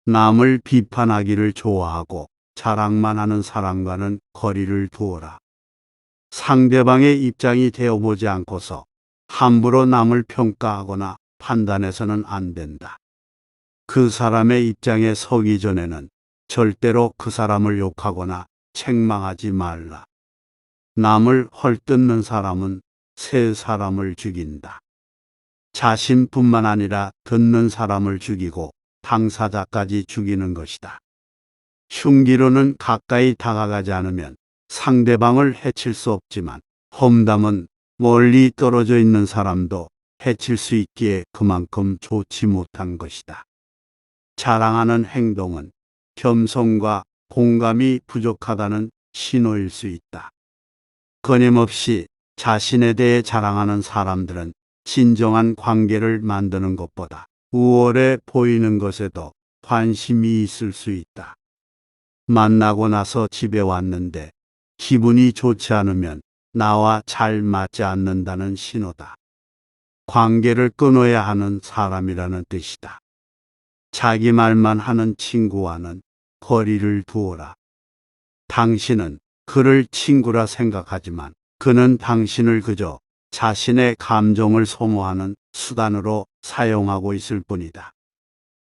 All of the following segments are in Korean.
남을 비판하기를 좋아하고 자랑만 하는 사람과는 거리를 두어라. 상대방의 입장이 되어보지 않고서 함부로 남을 평가하거나 판단해서는 안 된다. 그 사람의 입장에 서기 전에는 절대로 그 사람을 욕하거나 책망하지 말라. 남을 헐뜯는 사람은 세 사람을 죽인다. 자신뿐만 아니라 듣는 사람을 죽이고 당사자까지 죽이는 것이다. 흉기로는 가까이 다가가지 않으면 상대방을 해칠 수 없지만 험담은 멀리 떨어져 있는 사람도 해칠 수 있기에 그만큼 좋지 못한 것이다. 자랑하는 행동은 겸손과 공감이 부족하다는 신호일 수 있다. 끊임없이 자신에 대해 자랑하는 사람들은 진정한 관계를 만드는 것보다 우월해 보이는 것에도 관심이 있을 수 있다. 만나고 나서 집에 왔는데 기분이 좋지 않으면 나와 잘 맞지 않는다는 신호다. 관계를 끊어야 하는 사람이라는 뜻이다. 자기 말만 하는 친구와는 거리를 두어라. 당신은 그를 친구라 생각하지만 그는 당신을 그저 자신의 감정을 소모하는 수단으로 사용하고 있을 뿐이다.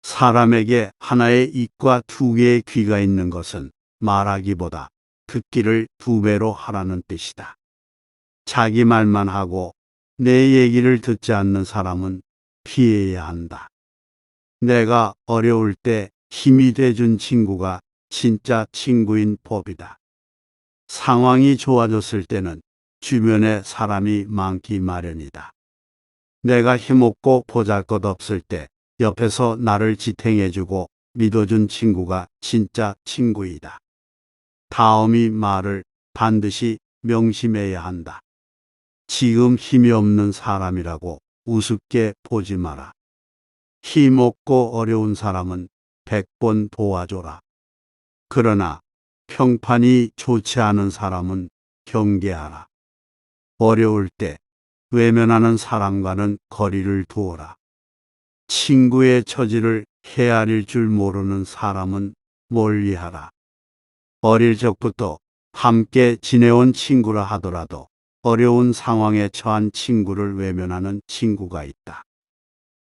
사람에게 하나의 입과 두 개의 귀가 있는 것은 말하기보다 듣기를 두 배로 하라는 뜻이다. 자기 말만 하고 내 얘기를 듣지 않는 사람은 피해야 한다. 내가 어려울 때 힘이 돼준 친구가 진짜 친구인 법이다. 상황이 좋아졌을 때는 주변에 사람이 많기 마련이다. 내가 힘없고 보잘것없을 때 옆에서 나를 지탱해주고 믿어준 친구가 진짜 친구이다. 다음이 말을 반드시 명심해야 한다. 지금 힘이 없는 사람이라고 우습게 보지 마라. 힘없고 어려운 사람은 100번 도와줘라. 그러나 평판이 좋지 않은 사람은 경계하라. 어려울 때 외면하는 사람과는 거리를 두어라. 친구의 처지를 헤아릴 줄 모르는 사람은 멀리하라. 어릴 적부터 함께 지내온 친구라 하더라도 어려운 상황에 처한 친구를 외면하는 친구가 있다.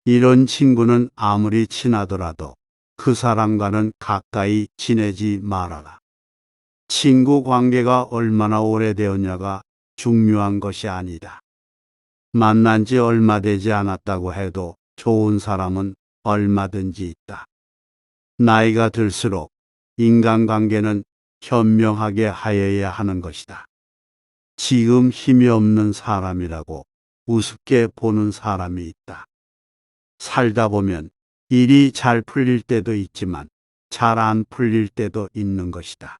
이런 친구는 아무리 친하더라도 그 사람과는 가까이 지내지 말아라. 친구 관계가 얼마나 오래되었냐가 중요한 것이 아니다. 만난 지 얼마 되지 않았다고 해도 좋은 사람은 얼마든지 있다. 나이가 들수록 인간관계는 현명하게 하여야 하는 것이다. 지금 힘이 없는 사람이라고 우습게 보는 사람이 있다. 살다 보면 일이 잘 풀릴 때도 있지만 잘 안 풀릴 때도 있는 것이다.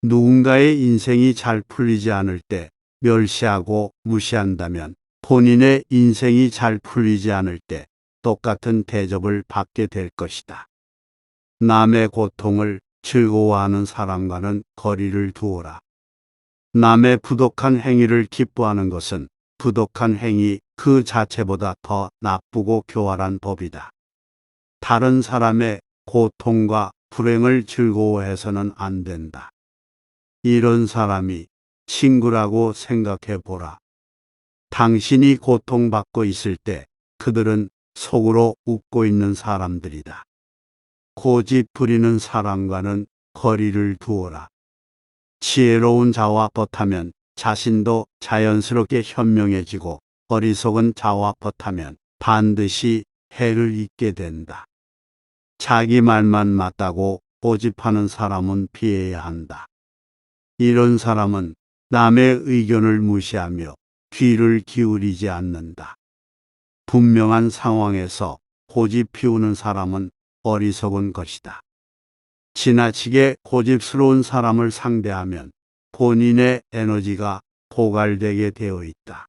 누군가의 인생이 잘 풀리지 않을 때 멸시하고 무시한다면 본인의 인생이 잘 풀리지 않을 때 똑같은 대접을 받게 될 것이다. 남의 고통을 즐거워하는 사람과는 거리를 두어라. 남의 부족한 행위를 기뻐하는 것은 부족한 행위 그 자체보다 더 나쁘고 교활한 법이다. 다른 사람의 고통과 불행을 즐거워해서는 안 된다. 이런 사람이 친구라고 생각해 보라. 당신이 고통받고 있을 때 그들은 속으로 웃고 있는 사람들이다. 고집 부리는 사람과는 거리를 두어라. 지혜로운 자와 벗하면 자신도 자연스럽게 현명해지고 어리석은 자와 벗하면 반드시 해를 입게 된다. 자기 말만 맞다고 고집하는 사람은 피해야 한다. 이런 사람은 남의 의견을 무시하며 귀를 기울이지 않는다. 분명한 상황에서 고집 피우는 사람은 어리석은 것이다. 지나치게 고집스러운 사람을 상대하면 본인의 에너지가 고갈되게 되어 있다.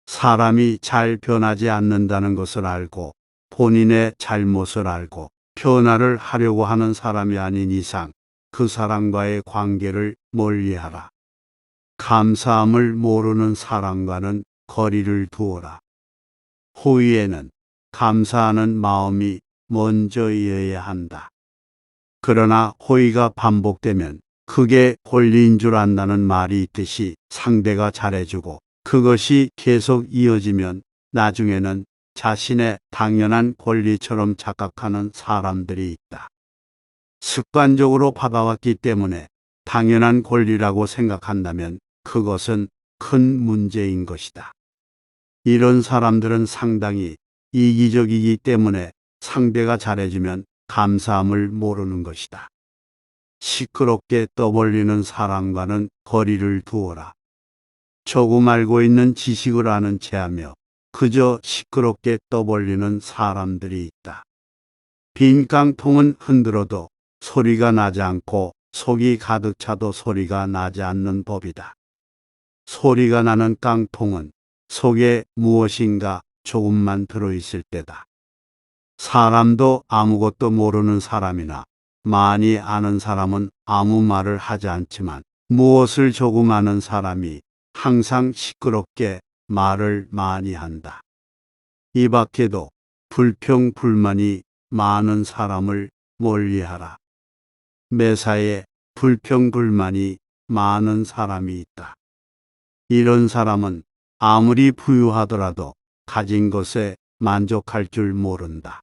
사람이 잘 변하지 않는다는 것을 알고 본인의 잘못을 알고 변화를 하려고 하는 사람이 아닌 이상 그 사람과의 관계를 멀리하라. 감사함을 모르는 사람과는 거리를 두어라. 호의에는 감사하는 마음이 먼저 이어야 한다. 그러나 호의가 반복되면 그게 권리인 줄 안다는 말이 있듯이 상대가 잘해주고 그것이 계속 이어지면 나중에는 자신의 당연한 권리처럼 착각하는 사람들이 있다. 습관적으로 받아왔기 때문에 당연한 권리라고 생각한다면 그것은 큰 문제인 것이다. 이런 사람들은 상당히 이기적이기 때문에 상대가 잘해주면 감사함을 모르는 것이다. 시끄럽게 떠벌리는 사람과는 거리를 두어라. 조금 알고 있는 지식을 아는 체하며 그저 시끄럽게 떠벌리는 사람들이 있다. 빈 깡통은 흔들어도 소리가 나지 않고 속이 가득 차도 소리가 나지 않는 법이다. 소리가 나는 깡통은 속에 무엇인가 조금만 들어있을 때다. 사람도 아무것도 모르는 사람이나 많이 아는 사람은 아무 말을 하지 않지만 무엇을 조금 아는 사람이 항상 시끄럽게 말을 많이 한다. 이 밖에도 불평, 불만이 많은 사람을 멀리하라. 매사에 불평, 불만이 많은 사람이 있다. 이런 사람은 아무리 부유하더라도 가진 것에 만족할 줄 모른다.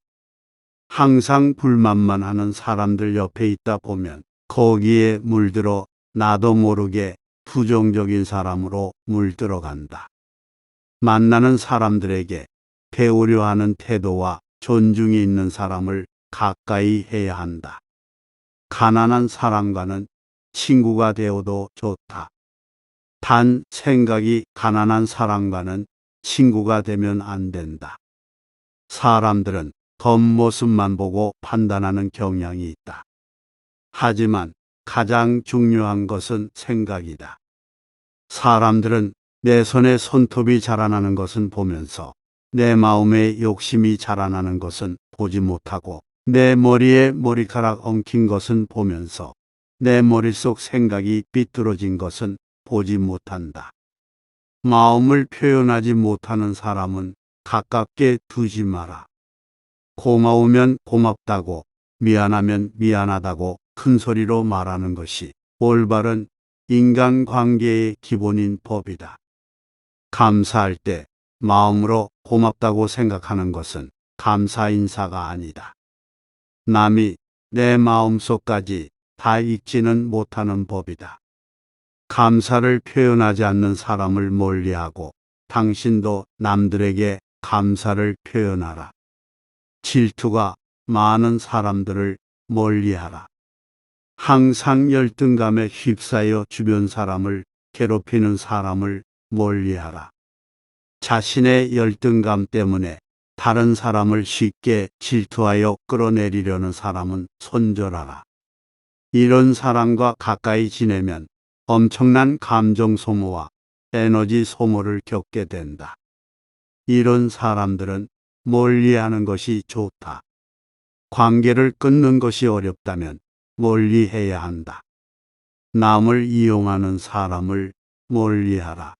항상 불만만 하는 사람들 옆에 있다 보면 거기에 물들어 나도 모르게 부정적인 사람으로 물들어간다. 만나는 사람들에게 배우려 하는 태도와 존중이 있는 사람을 가까이 해야 한다. 가난한 사람과는 친구가 되어도 좋다. 단 생각이 가난한 사람과는 친구가 되면 안 된다. 사람들은 겉모습만 보고 판단하는 경향이 있다. 하지만 가장 중요한 것은 생각이다. 사람들은 내 손에 손톱이 자라나는 것은 보면서 내 마음에 욕심이 자라나는 것은 보지 못하고 내 머리에 머리카락 엉킨 것은 보면서 내 머릿속 생각이 삐뚤어진 것은 보지 못한다. 마음을 표현하지 못하는 사람은 가깝게 두지 마라. 고마우면 고맙다고, 미안하면 미안하다고 큰 소리로 말하는 것이 올바른 인간관계의 기본인 법이다. 감사할 때 마음으로 고맙다고 생각하는 것은 감사 인사가 아니다. 남이 내 마음속까지 다 읽지는 못하는 법이다. 감사를 표현하지 않는 사람을 멀리하고 당신도 남들에게 감사를 표현하라. 질투가 많은 사람들을 멀리하라. 항상 열등감에 휩싸여 주변 사람을 괴롭히는 사람을 멀리하라. 자신의 열등감 때문에 다른 사람을 쉽게 질투하여 끌어내리려는 사람은 손절하라. 이런 사람과 가까이 지내면 엄청난 감정 소모와 에너지 소모를 겪게 된다. 이런 사람들은 멀리하는 것이 좋다. 관계를 끊는 것이 어렵다면 멀리해야 한다. 남을 이용하는 사람을 멀리하라.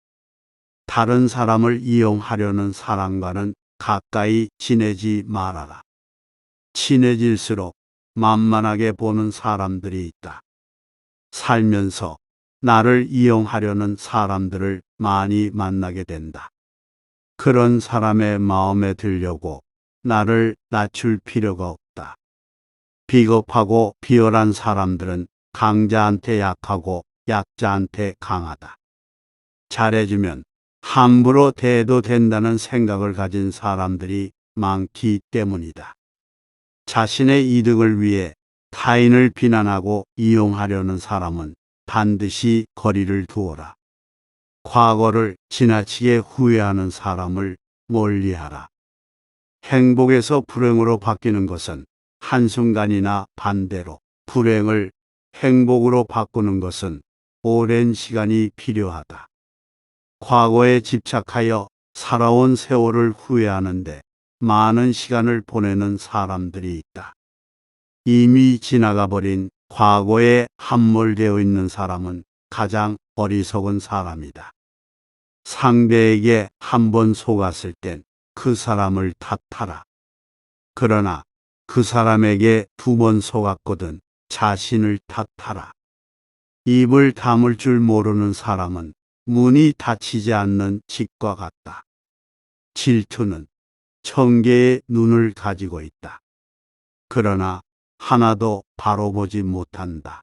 다른 사람을 이용하려는 사람과는 가까이 지내지 말아라. 친해질수록 만만하게 보는 사람들이 있다. 살면서 나를 이용하려는 사람들을 많이 만나게 된다. 그런 사람의 마음에 들려고 나를 낮출 필요가 없다. 비겁하고 비열한 사람들은 강자한테 약하고 약자한테 강하다. 잘해주면 함부로 대해도 된다는 생각을 가진 사람들이 많기 때문이다. 자신의 이득을 위해 타인을 비난하고 이용하려는 사람은 반드시 거리를 두어라. 과거를 지나치게 후회하는 사람을 멀리하라. 행복에서 불행으로 바뀌는 것은 한순간이나 반대로 불행을 행복으로 바꾸는 것은 오랜 시간이 필요하다. 과거에 집착하여 살아온 세월을 후회하는데 많은 시간을 보내는 사람들이 있다. 이미 지나가 버린 과거에 함몰되어 있는 사람은 가장 어리석은 사람이다. 상대에게 한 번 속았을 땐 그 사람을 탓하라. 그러나 그 사람에게 2번 속았거든 자신을 탓하라. 입을 다물 줄 모르는 사람은 문이 닫히지 않는 집과 같다. 질투는 1000개의 눈을 가지고 있다. 그러나 하나도 바로 보지 못한다.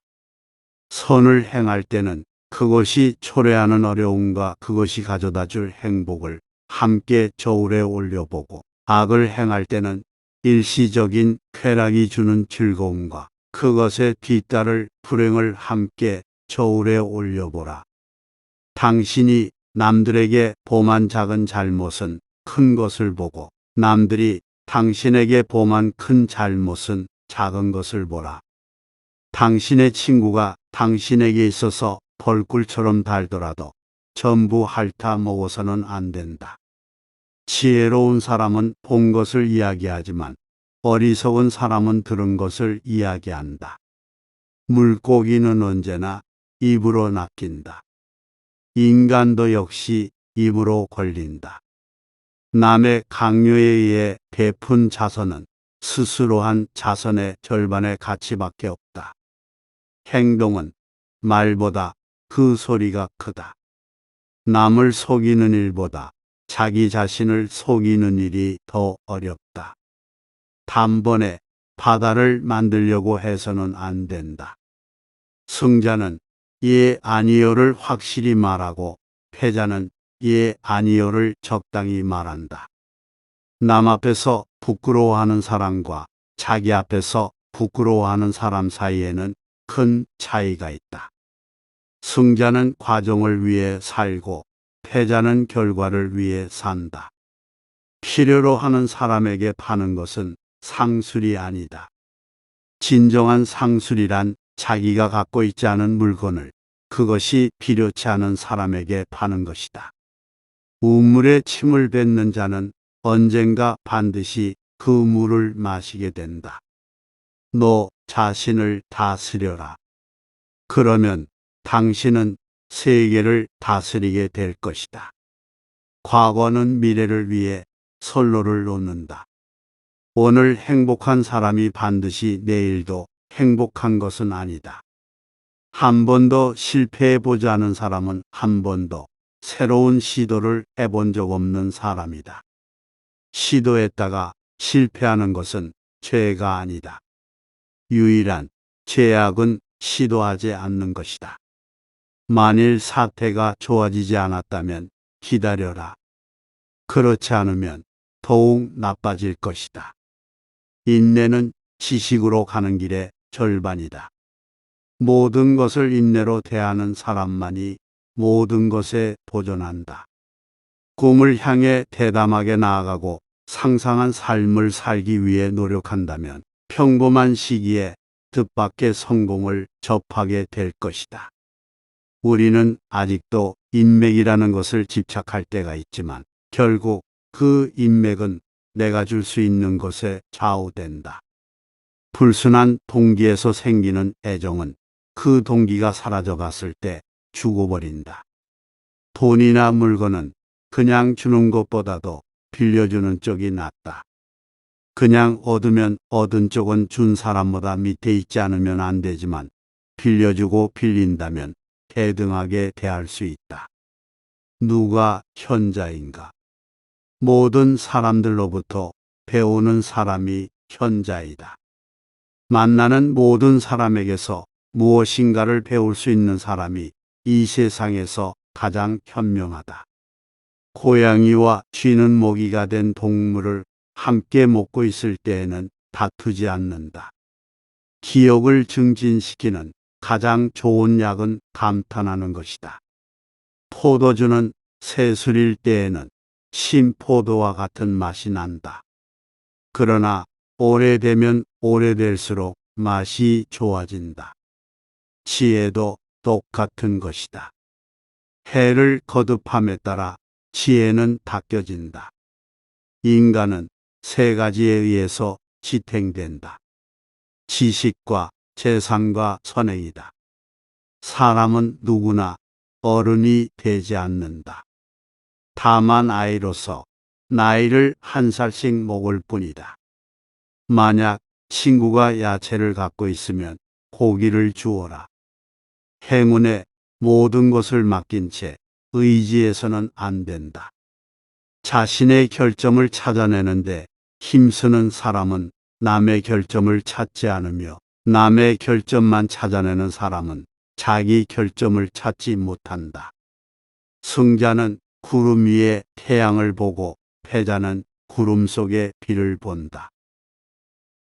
선을 행할 때는 그것이 초래하는 어려움과 그것이 가져다 줄 행복을 함께 저울에 올려보고, 악을 행할 때는 일시적인 쾌락이 주는 즐거움과 그것에 뒤따를 불행을 함께 저울에 올려보라. 당신이 남들에게 범한 작은 잘못은 큰 것을 보고, 남들이 당신에게 범한 큰 잘못은 작은 것을 보라. 당신의 친구가 당신에게 있어서 벌꿀처럼 달더라도 전부 핥아 먹어서는 안 된다. 지혜로운 사람은 본 것을 이야기하지만 어리석은 사람은 들은 것을 이야기한다. 물고기는 언제나 입으로 낚인다. 인간도 역시 입으로 걸린다. 남의 강요에 의해 베푼 자선은 스스로 한 자선의 절반의 가치밖에 없다. 행동은 말보다 그 소리가 크다. 남을 속이는 일보다 자기 자신을 속이는 일이 더 어렵다. 단번에 바다를 만들려고 해서는 안 된다. 승자는 예 아니요를 확실히 말하고 패자는 예 아니요를 적당히 말한다. 남 앞에서 부끄러워하는 사람과 자기 앞에서 부끄러워하는 사람 사이에는 큰 차이가 있다. 승자는 과정을 위해 살고 패자는 결과를 위해 산다. 필요로 하는 사람에게 파는 것은 상술이 아니다. 진정한 상술이란 자기가 갖고 있지 않은 물건을 그것이 필요치 않은 사람에게 파는 것이다. 우물에 침을 뱉는 자는 언젠가 반드시 그 물을 마시게 된다. 너 자신을 다스려라. 그러면 당신은 세계를 다스리게 될 것이다. 과거는 미래를 위해 선로를 놓는다. 오늘 행복한 사람이 반드시 내일도 행복한 것은 아니다. 한 번도 실패해보지 않은 사람은 한 번도 새로운 시도를 해본 적 없는 사람이다. 시도했다가 실패하는 것은 죄가 아니다. 유일한 죄악은 시도하지 않는 것이다. 만일 사태가 좋아지지 않았다면 기다려라. 그렇지 않으면 더욱 나빠질 것이다. 인내는 지식으로 가는 길의 절반이다. 모든 것을 인내로 대하는 사람만이 모든 것에 도전한다. 꿈을 향해 대담하게 나아가고 상상한 삶을 살기 위해 노력한다면 평범한 시기에 뜻밖의 성공을 접하게 될 것이다. 우리는 아직도 인맥이라는 것을 집착할 때가 있지만 결국 그 인맥은 내가 줄 수 있는 것에 좌우된다. 불순한 동기에서 생기는 애정은 그 동기가 사라져 갔을 때 죽어버린다. 돈이나 물건은 그냥 주는 것보다도 빌려주는 쪽이 낫다. 그냥 얻으면 얻은 쪽은 준 사람보다 밑에 있지 않으면 안 되지만 빌려주고 빌린다면 대등하게 대할 수 있다. 누가 현자인가? 모든 사람들로부터 배우는 사람이 현자이다. 만나는 모든 사람에게서 무엇인가를 배울 수 있는 사람이 이 세상에서 가장 현명하다. 고양이와 쥐는 모기가 된 동물을 함께 먹고 있을 때에는 다투지 않는다. 기억을 증진시키는 가장 좋은 약은 감탄하는 것이다. 포도주는 새술일 때에는 신포도와 같은 맛이 난다. 그러나 오래되면 오래될수록 맛이 좋아진다. 지혜도 똑같은 것이다. 해를 거듭함에 따라 지혜는 닦여진다. 인간은 3가지에 의해서 지탱된다. 지식과 재산과 선행이다. 사람은 누구나 어른이 되지 않는다. 다만 아이로서 나이를 1살씩 먹을 뿐이다. 만약 친구가 야채를 갖고 있으면 고기를 주어라. 행운에 모든 것을 맡긴 채 의지해서는 안 된다. 자신의 결점을 찾아내는데 힘쓰는 사람은 남의 결점을 찾지 않으며 남의 결점만 찾아내는 사람은 자기 결점을 찾지 못한다. 승자는 구름 위에 태양을 보고 패자는 구름 속에 비를 본다.